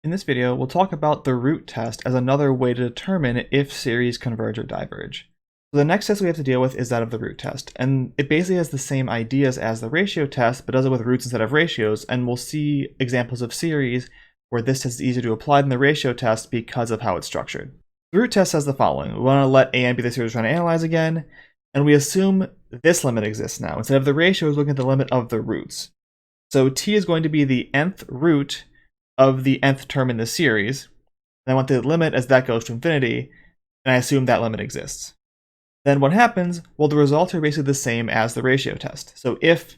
In this video, we'll talk about the root test as another way to determine if series converge or diverge. So the next test we have to deal with is that of the root test, and it basically has the same ideas as the ratio test, but does it with roots instead of ratios, and we'll see examples of series where this test is easier to apply than the ratio test because of how it's structured. The root test says the following. We want to let a and b the series we're trying to analyze again, and we assume this limit exists now. Instead of the ratio, we're looking at the limit of the roots. So t is going to be the nth root of the nth term in the series, and I want the limit as that goes to infinity, and I assume that limit exists. Then what happens? Well, the results are basically the same as the ratio test. So if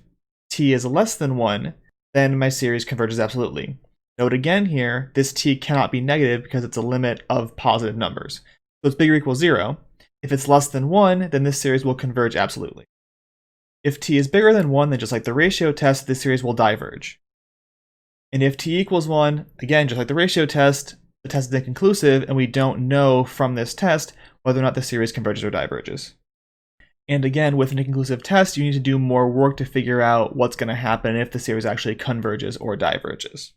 t is less than 1, then my series converges absolutely. Note again here, this t cannot be negative because it's a limit of positive numbers. So it's bigger or equals 0. If it's less than 1, then this series will converge absolutely. If t is bigger than 1, then just like the ratio test, this series will diverge. And if t equals 1, again, just like the ratio test, the test is inconclusive, and we don't know from this test whether or not the series converges or diverges. And again, with an inconclusive test, you need to do more work to figure out what's going to happen if the series actually converges or diverges.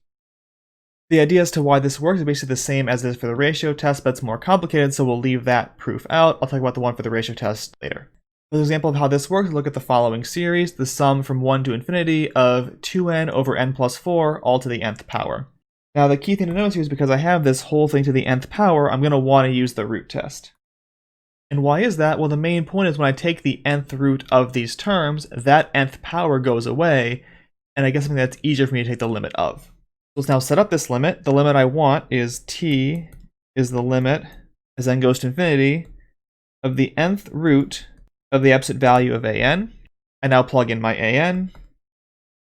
The idea as to why this works is basically the same as it is for the ratio test, but it's more complicated, so we'll leave that proof out. I'll talk about the one for the ratio test later. For an example of how this works, look at the following series, the sum from 1 to infinity of 2n over n plus 4, all to the nth power. Now the key thing to notice here is because I have this whole thing to the nth power, I'm going to want to use the root test. And why is that? Well, the main point is when I take the nth root of these terms, that nth power goes away, and I get something that's easier for me to take the limit of. So let's now set up this limit. The limit I want is t is the limit, as n goes to infinity, of the nth root of the absolute value of an. I now plug in my an,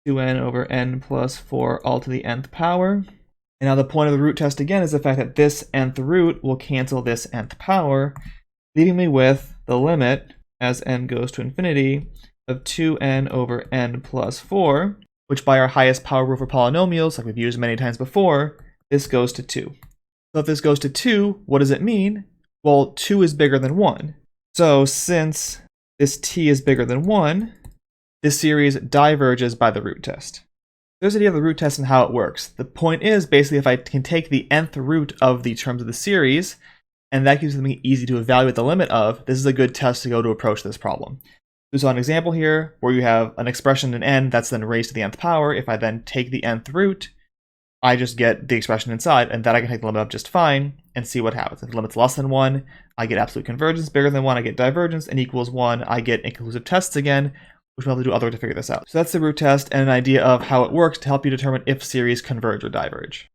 2n over n plus 4 all to the nth power. And now the point of the root test again is the fact that this nth root will cancel this nth power, leaving me with the limit, as n goes to infinity, of 2n over n plus 4, which by our highest power rule for polynomials, like we've used many times before, this goes to 2. So if this goes to 2, what does it mean? Well, 2 is bigger than 1. So since this t is bigger than 1, this series diverges by the root test. There's the idea of the root test and how it works. The point is basically if I can take the nth root of the terms of the series, and that gives me easy to evaluate the limit of, this is a good test to go to approach this problem. We saw an example here where you have an expression in n that's then raised to the nth power. If I then take the nth root, I just get the expression inside, and that I can take the limit of just fine and see what happens. If the limit's less than 1, I get absolute convergence. Bigger than 1, I get divergence. And equals 1, I get inconclusive tests again, which we'll have to do other work to figure this out. So that's the root test and an idea of how it works to help you determine if series converge or diverge.